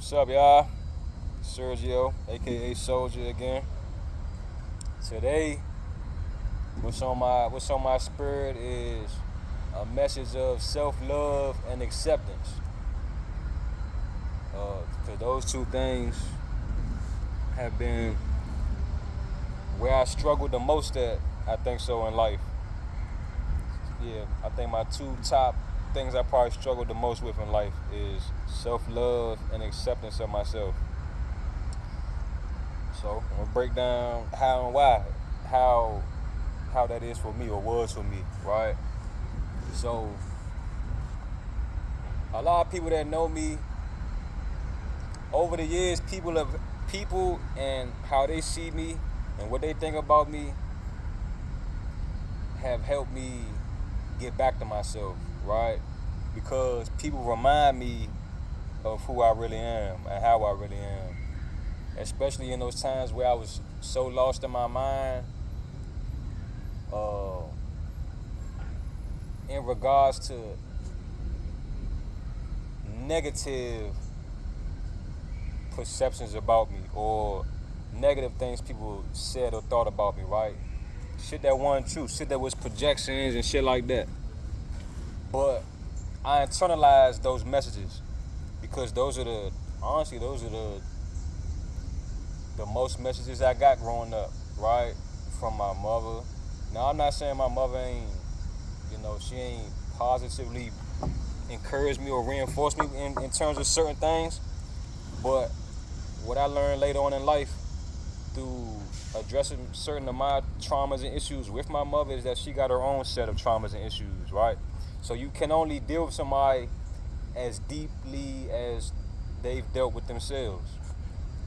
What's up, y'all? Sergio, aka Soldier again. Today, what's on my spirit is a message of self-love and acceptance. Because those two things have been where I struggled the most at. I think so in life. Yeah, I think my two top things I probably struggled the most with in life is self-love and acceptance of myself. So I'm gonna break down how and why, how how that is for me or was for me, right? So a lot of people that know me over the years, people and how they see me and what they think about me have helped me get back to myself, right? Because people remind me of who I really am and how I really am, especially in those times where I was so lost in my mind, uh, in regards to negative perceptions about me or negative things people said or thought about me, right? Shit that wasn't true, shit that was projections and shit like that. But I internalized those messages because those are the most messages I got growing up, right? From my mother. Now I'm not saying my mother ain't, she ain't positively encouraged me or reinforced me in terms of certain things, but what I learned later on in life through addressing certain of my traumas and issues with my mother is that she got her own set of traumas and issues, right? So you can only deal with somebody as deeply as they've dealt with themselves.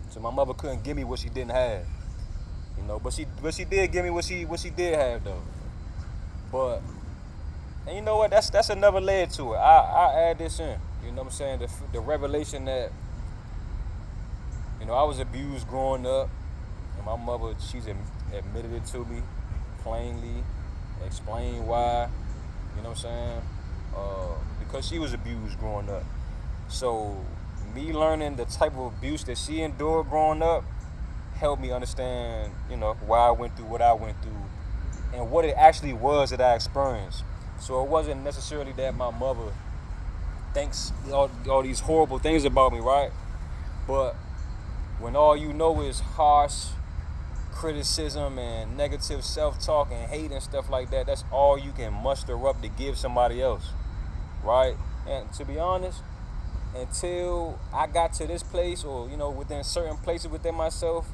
So my mother couldn't give me what she didn't have, but she did give me what she did have though. But and you know what? That's another layer to it. I add this in. You know what I'm saying? The revelation that I was abused growing up, and my mother she's admitted it to me plainly, explained why. You know what I'm saying? Because she was abused growing up. So me learning the type of abuse that she endured growing up helped me understand, why I went through what I went through and what it actually was that I experienced. So it wasn't necessarily that my mother thinks all these horrible things about me, right? But when all you know is harsh criticism and negative self-talk and hate and stuff like that, that's all you can muster up to give somebody else, right? And to be honest, until I got to this place or within certain places within myself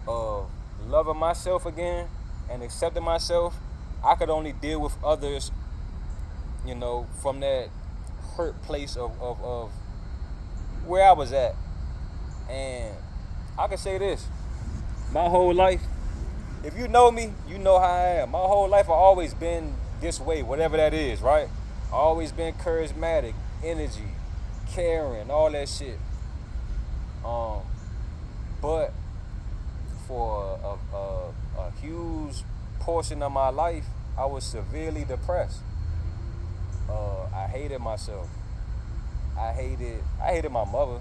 of loving myself again and accepting myself, I could only deal with others, from that hurt place of where I was at. And I can say this, my whole life, if you know me, you know how I am. My whole life I've always been this way, whatever that is, right? I always been charismatic, energy, caring, all that shit. Um, but for a huge portion of my life, I was severely depressed. I hated myself. I hated my mother,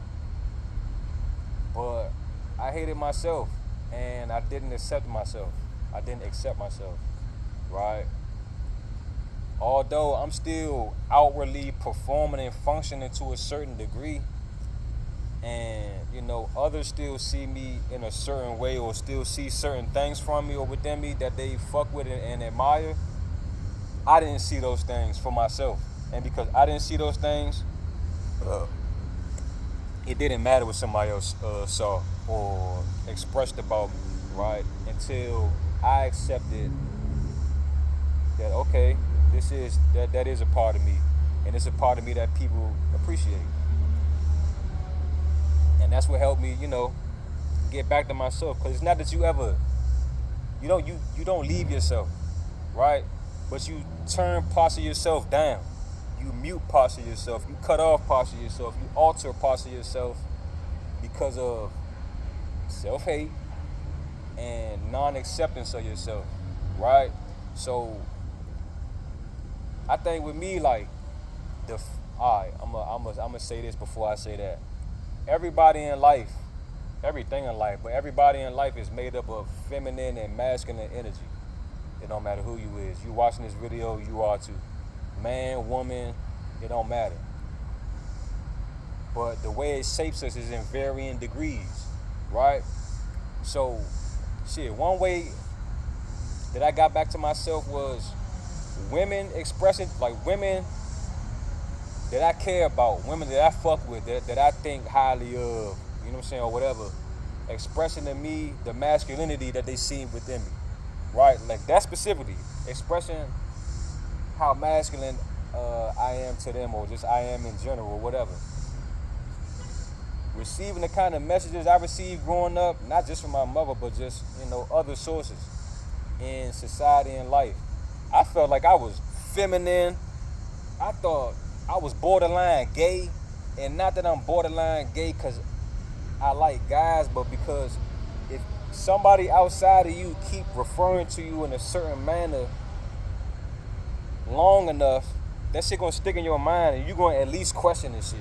but I hated myself, and I didn't accept myself. I didn't accept myself, right? Although I'm still outwardly performing and functioning to a certain degree, and others still see me in a certain way or still see certain things from me or within me that they fuck with and admire. I didn't see those things for myself, and because I didn't see those things, uh, it didn't matter what somebody else saw or expressed about me, right? Until I accepted that, okay, that is a part of me, and it's a part of me that people appreciate, and that's what helped me, get back to myself. Because it's not that you don't leave yourself, right? But you turn parts of yourself down. You mute parts of yourself. You cut off parts of yourself. You alter parts of yourself because of self hate and non acceptance of yourself, right? So I think with me, like, all right, I'm gonna say this before I say that. everybody in life, everything in life, but everybody in life is made up of feminine and masculine energy. It don't matter who you is. You watching this video, you are too. Man, woman, it don't matter. But the way it shapes us is in varying degrees, right? So, shit, one way that I got back to myself was women expressing, like women that I care about, women that I fuck with, that I think highly of, you know what I'm saying, or whatever, expressing to me the masculinity that they see within me, right? Like that specifically, expressing how masculine I am to them, or just I am in general, or whatever. Receiving the kind of messages I received growing up, not just from my mother, but just, other sources in society and life. I felt like I was feminine. I thought I was borderline gay, and not that I'm borderline gay because I like guys, but because if somebody outside of you keep referring to you in a certain manner long enough, that shit gonna stick in your mind, and you gonna at least question this shit.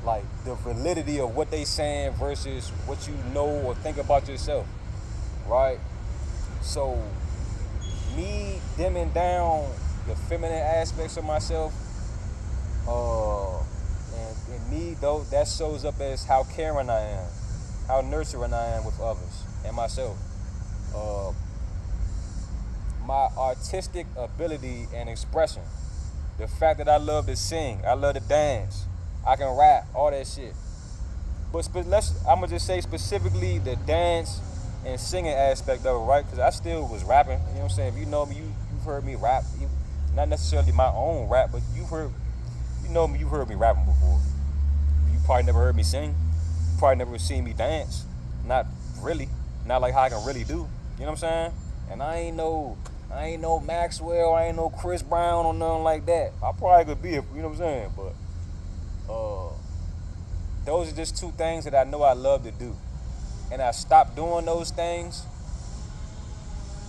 Like the validity of what they saying versus what you know or think about yourself, right? So me dimming down the feminine aspects of myself, and me though, that shows up as how caring I am, how nurturing I am with others and myself. My artistic ability and expression, the fact that I love to sing, I love to dance, I can rap, all that shit. But I'm gonna just say specifically the dance and singing aspect of it, right? Because I still was rapping. You know what I'm saying? If you know me, you've heard me rap. Not necessarily my own rap, but you know me, you've heard me rapping before. You probably never heard me sing. You probably never seen me dance. Not really. Not like how I can really do. You know what I'm saying? And I ain't no Maxwell, I ain't no Chris Brown or nothing like that. I probably could be, you know what I'm saying? But those are just two things that I know I love to do. And I stopped doing those things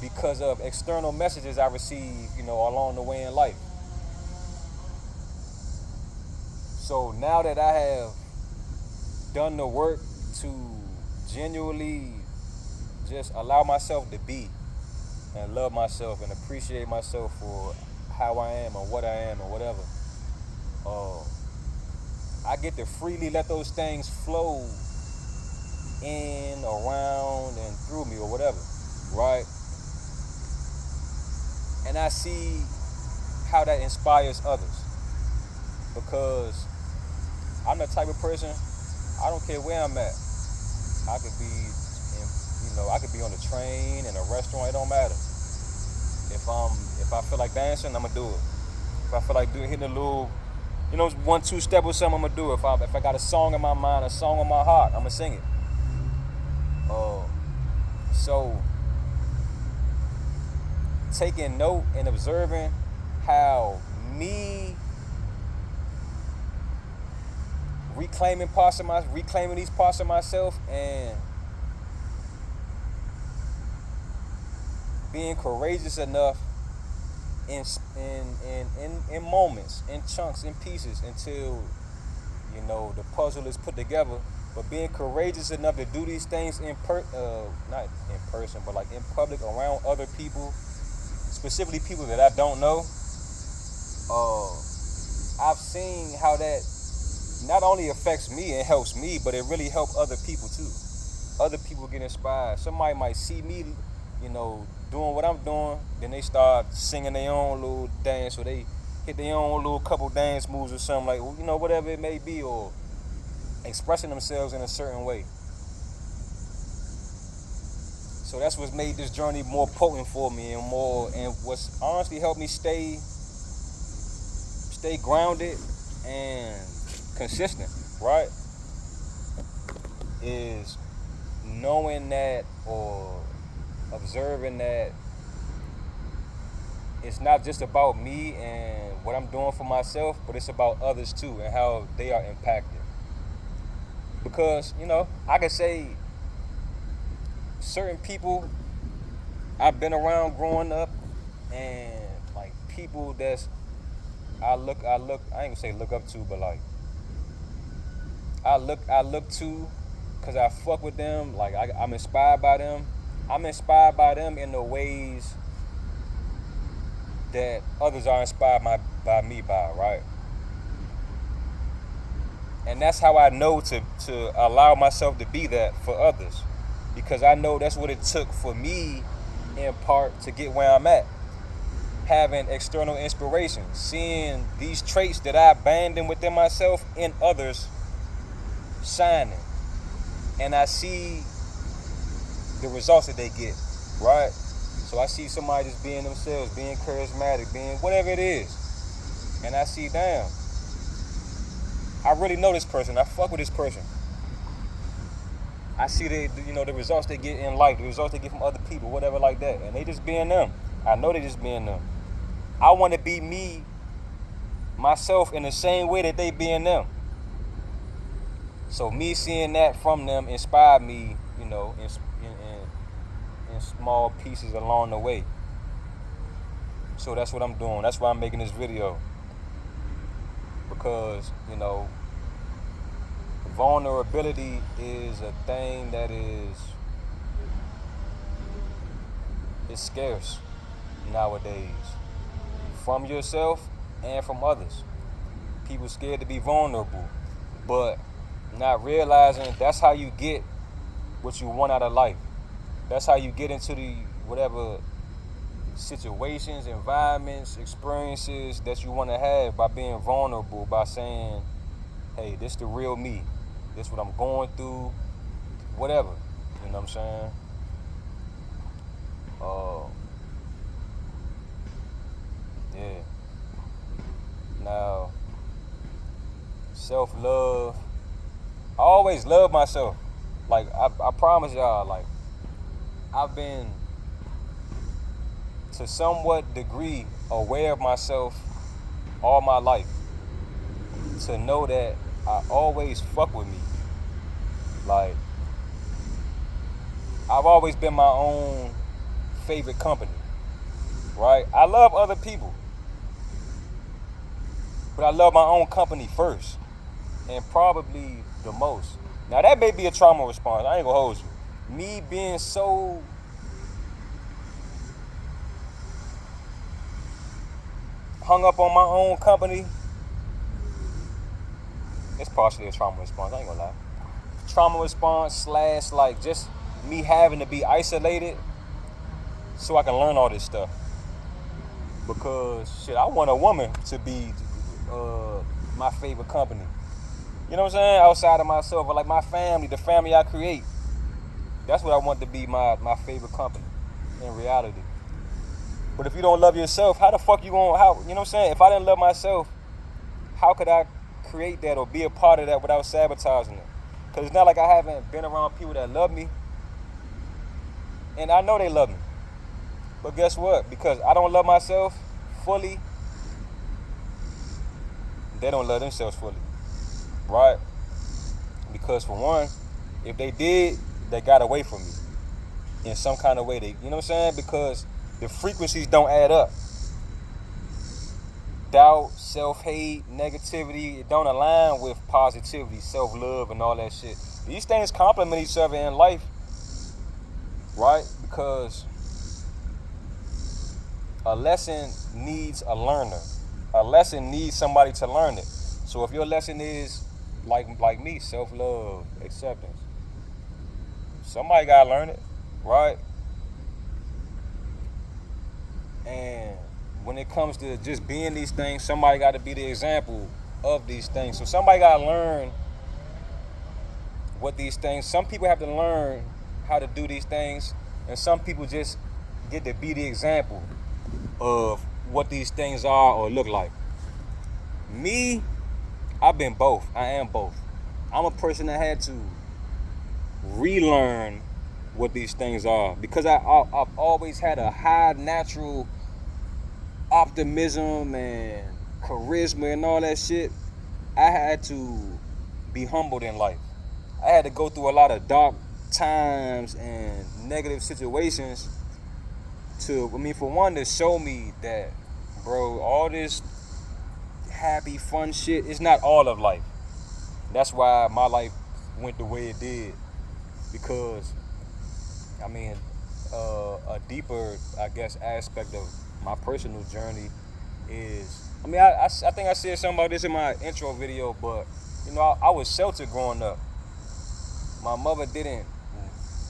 because of external messages I received, along the way in life. So now that I have done the work to genuinely just allow myself to be and love myself and appreciate myself for how I am and what I am and whatever, I get to freely let those things flow in, around, and through me or whatever, right? And I see how that inspires others, because I'm the type of person, I don't care where I'm at. I could be I could be on a train, in a restaurant, it don't matter. If I feel like dancing, I'm gonna do it. If I feel like hitting a little, 1-2 step or something, I'm gonna do it. If I got a song in my mind, a song in my heart, I'm gonna sing it. So taking note and observing how me reclaiming these parts of myself and being courageous enough in moments, in chunks, in pieces, until the puzzle is put together. But being courageous enough to do these things not in person, but like in public, around other people, specifically people that I don't know. I've seen how that not only affects me and helps me, but it really helps other people too. Other people get inspired. Somebody might see me, doing what I'm doing, then they start singing their own little dance, or they hit their own little couple dance moves or something, like, whatever it may be, or expressing themselves in a certain way. So that's what's made this journey more potent for me, and what's honestly helped me stay grounded and consistent, right? Is knowing that, or observing that it's not just about me and what I'm doing for myself, but it's about others too, and how they are impacted. Because, I can say certain people I've been around growing up, and like people that's I ain't gonna say look up to, but like I look to, cause I fuck with them. Like I'm inspired by them. I'm inspired by them in the ways that others are inspired by me by, right? And that's how I know to allow myself to be that for others, because I know that's what it took for me, in part, to get where I'm at. Having external inspiration, seeing these traits that I abandoned within myself in others shining, and I see the results that they get, right? So I see somebody just being themselves, being charismatic, being whatever it is, and I see, damn, I really know this person. I fuck with this person. I see the results they get in life, the results they get from other people, whatever like that, and they just being them. I know they just being them. I want to be me, myself, in the same way that they being them. So me seeing that from them inspired me, in small pieces along the way. So that's what I'm doing. That's why I'm making this video, because vulnerability is a thing that is scarce nowadays, from yourself and from others. People scared to be vulnerable, but not realizing that's how you get what you want out of life. That's how you get into the whatever situations, environments, experiences that you want to have, by being vulnerable, by saying, hey, this the real me. This what I'm going through, whatever. You know what I'm saying? Yeah. Now, self-love. I always love myself. Like, I promise y'all, like, I've been, to somewhat degree, aware of myself all my life. To know that I always fuck with me. Like, I've always been my own favorite company, right? I love other people, but I love my own company first, and probably the most. Now that may be a trauma response. I ain't gonna hold you. Me being so hung up on my own company, it's partially a trauma response. I ain't gonna lie. Trauma response / like just me having to be isolated so I can learn all this stuff. Because shit, I want a woman to be my favorite company. You know what I'm saying? Outside of myself, or like my family, the family I create. That's what I want to be my favorite company in reality. But if you don't love yourself, how the fuck you gonna, you know what I'm saying? If I didn't love myself, how could I create that or be a part of that without sabotaging it? Because it's not like I haven't been around people that love me. And I know they love me. But guess what? Because I don't love myself fully, they don't love themselves fully. Right? Because for one, if they did, they got away from me in some kind of way. You know what I'm saying? Because the frequencies don't add up. Doubt, self-hate, negativity, it don't align with positivity, self-love, and all that shit. These things complement each other in life, right? Because a lesson needs a learner. A lesson needs somebody to learn it. So if your lesson is like me, self-love, acceptance, somebody gotta learn it, right? And when it comes to just being these things, somebody got to be the example of these things. So somebody got to learn what these things. Some people have to learn how to do these things, and some people just get to be the example of what these things are or look like. Me, I've been both. I am both. I'm a person that had to relearn what these things are, because I've always had a high natural optimism and charisma and all that shit. I had to be humbled in life. I had to go through a lot of dark times and negative situations for one, to show me that, bro, all this happy, fun shit is not all of life. That's why my life went the way it did. Because, I mean, a deeper, I guess, aspect of my personal journey is, I mean, I think I said something about this in my intro video, but, I was sheltered growing up. My mother didn't,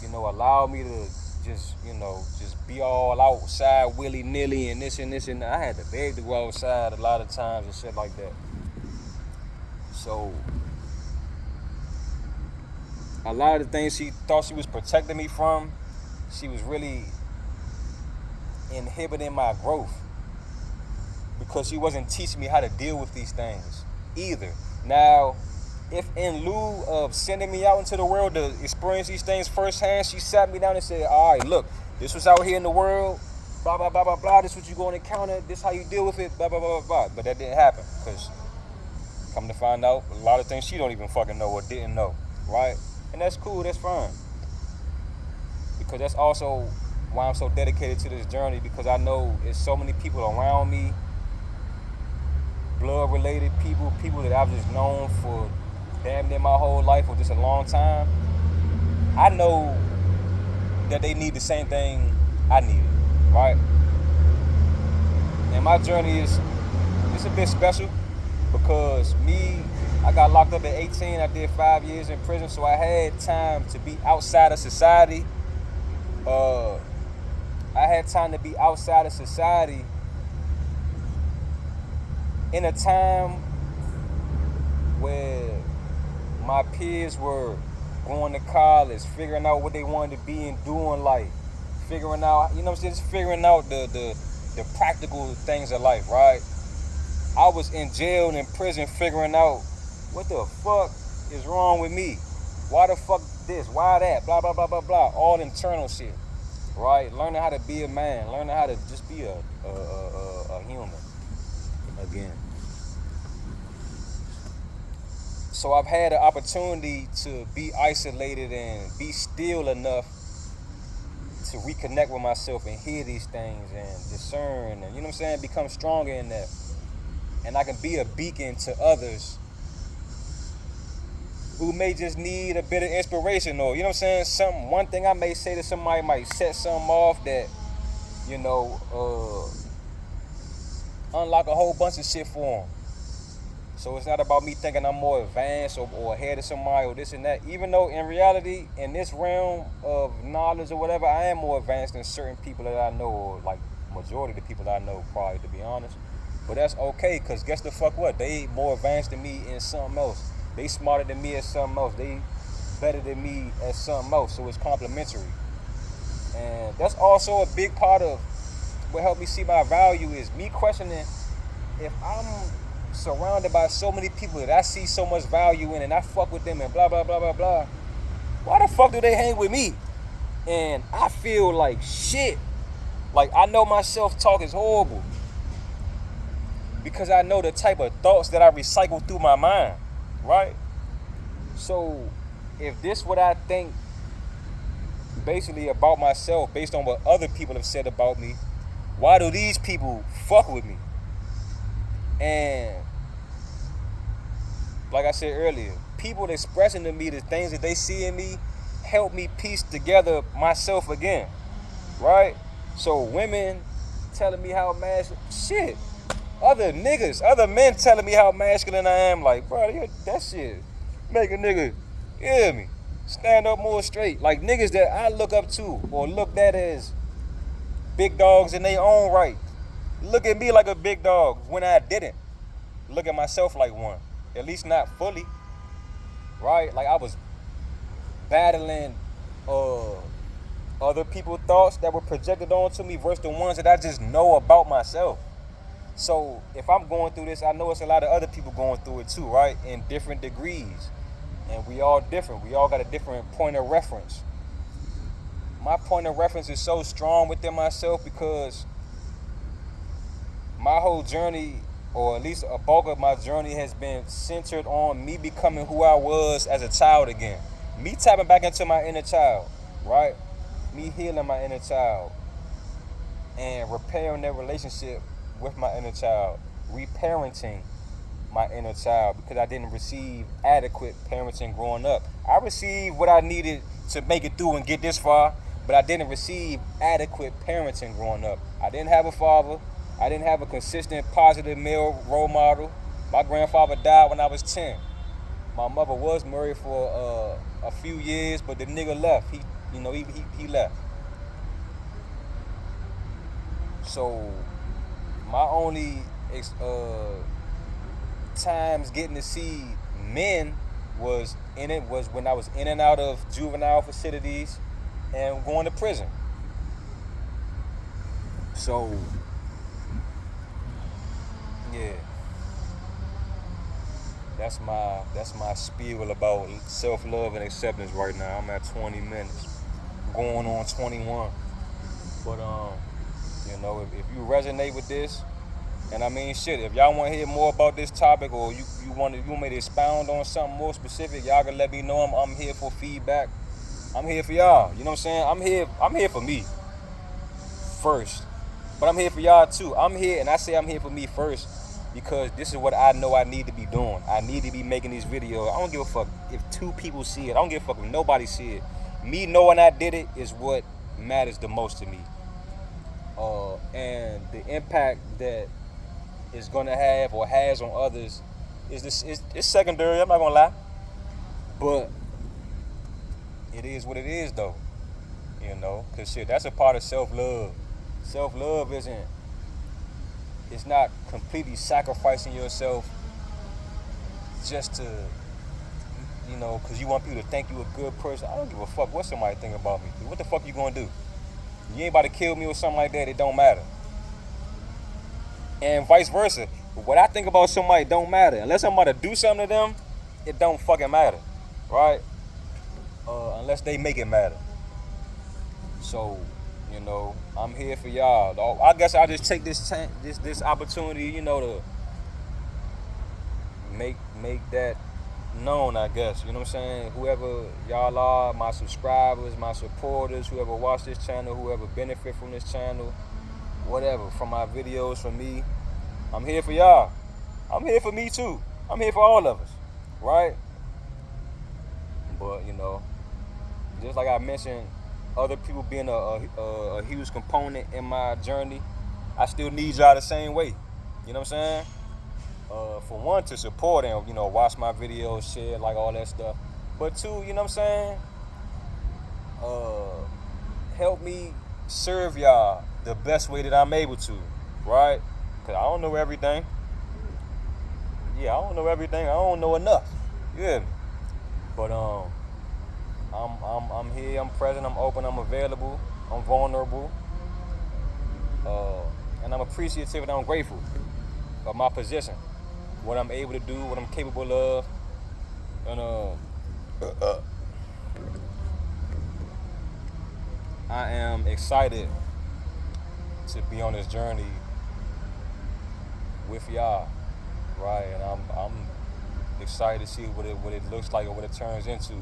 allow me to just be all outside willy nilly and this and this and that. I had to beg to go outside a lot of times and shit like that. So a lot of the things she thought she was protecting me from, she was really inhibiting my growth because she wasn't teaching me how to deal with these things either. Now, if in lieu of sending me out into the world to experience these things firsthand, she sat me down and said, all right, look, this was out here in the world, blah, blah, blah, blah, blah, this is what you're going to encounter, this is how you deal with it, blah, blah, blah, blah, blah. But that didn't happen because, come to find out, a lot of things she don't even fucking know or didn't know, right? And that's cool, that's fine. Because that's also why I'm so dedicated to this journey, because I know there's so many people around me, blood-related people that I've just known for damn near my whole life or just a long time. I know that they need the same thing I needed, right? And my journey is a bit special because I got locked up at 18. I did 5 years in prison, so I had time to be outside of society. I had time to be outside of society in a time where my peers were going to college, figuring out what they wanted to be and do in life, figuring out, just figuring out the practical things of life, right? I was in jail and in prison figuring out what the fuck is wrong with me. Why the fuck this? Why that? Blah, blah, blah, blah, blah. All internal shit, right? Learning how to be a man. Learning how to just be a human again. So I've had an opportunity to be isolated and be still enough to reconnect with myself and hear these things and discern and, become stronger in that. And I can be a beacon to others who may just need a bit of inspiration or, one thing I may say to somebody might set something off that, unlock a whole bunch of shit for them. So it's not about me thinking I'm more advanced or ahead of somebody or this and that. Even though in reality, in this realm of knowledge or whatever, I am more advanced than certain people that I know, or like majority of the people that I know, probably, to be honest. But that's okay, because guess the fuck what? They more advanced than me in something else. They smarter than me at something else. They better than me at something else. So it's complementary. And that's also a big part of what helped me see my value is me questioning if I'm surrounded by so many people that I see so much value in and I fuck with them and blah, blah, blah, blah, blah. Why the fuck do they hang with me? And I feel like shit. Like I know my self-talk is horrible because I know the type of thoughts that I recycle through my mind, right? So if this what I think basically about myself based on what other people have said about me, why do these people fuck with me? And like I said earlier, people expressing to me the things that they see in me help me piece together myself again, right? So women telling me how masculine, shit. Other men telling me how masculine I am, like, bro, that shit make a nigga, you hear me, stand up more straight. Like niggas that I look up to or looked at as big dogs in their own right, look at me like a big dog when I didn't look at myself like one. At least not fully, right? Like I was battling other people's thoughts that were projected onto me versus the ones that I just know about myself. So if I'm going through this, I know it's a lot of other people going through it too, right? In different degrees. And we all different. We all got a different point of reference. My point of reference is so strong within myself because my whole journey, or at least a bulk of my journey, has been centered on me becoming who I was as a child again. Me tapping back into my inner child, right? Me healing my inner child and repairing that relationship with my inner child, reparenting my inner child because I didn't receive adequate parenting growing up. I received what I needed to make it through and get this far, but I didn't receive adequate parenting growing up. I didn't have a father. I didn't have a consistent, positive male role model. My grandfather died when I was 10. My mother was married for a few years, but the nigga left. He left. So my only times getting to see men was when I was in and out of juvenile facilities and going to prison. So yeah, that's my spiel about self-love and acceptance right now. I'm at 20 minutes, going on 21. But if you resonate with this, and I mean shit, if y'all want to hear more about this topic, or you want me to expound on something more specific, y'all can let me know. I'm here for feedback. I'm here for y'all. You know what I'm saying? I'm here for me first, but I'm here for y'all too. I'm here, and I say I'm here for me first because this is what I know I need to be doing. I need to be making these videos. I don't give a fuck if 2 people see it. I don't give a fuck if nobody see it. Me knowing I did it is what matters the most to me. And the impact that it's gonna have or has on others it's secondary. I'm not gonna lie, but it is what it is, though. Cause shit, that's a part of self-love. Self-love it's not completely sacrificing yourself just to, cause you want people to think you a good person. I don't give a fuck what somebody think about me. What the fuck you gonna do? You ain't about to kill me or something like that. It don't matter. And vice versa. What I think about somebody don't matter. Unless I'm about to do something to them, it don't fucking matter. Right? Unless they make it matter. So, I'm here for y'all. I guess I'll just take this opportunity, to make that known, I guess. You know what I'm saying? Whoever y'all are, my subscribers, my supporters, whoever watch this channel, whoever benefit from this channel, whatever, from my videos, from me, I'm here for y'all. I'm here for me too. I'm here for all of us, right? But just like I mentioned, other people being a huge component in my journey, I still need y'all the same way. You know what I'm saying? For one, to support and watch my videos, share, like all that stuff. But two, you know what I'm saying? Help me serve y'all the best way that I'm able to, right? Cause I don't know everything. Yeah, I don't know everything. I don't know enough. Yeah. But I'm here. I'm present. I'm open. I'm available. I'm vulnerable. And I'm appreciative and I'm grateful of my position, what I'm able to do, what I'm capable of, and I am excited to be on this journey with y'all, right? And I'm excited to see what it looks like or what it turns into.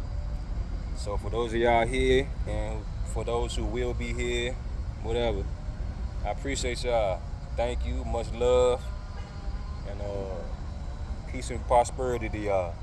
So for those of y'all here, and for those who will be here, whatever, I appreciate y'all. Thank you, much love, and peace and prosperity to y'all.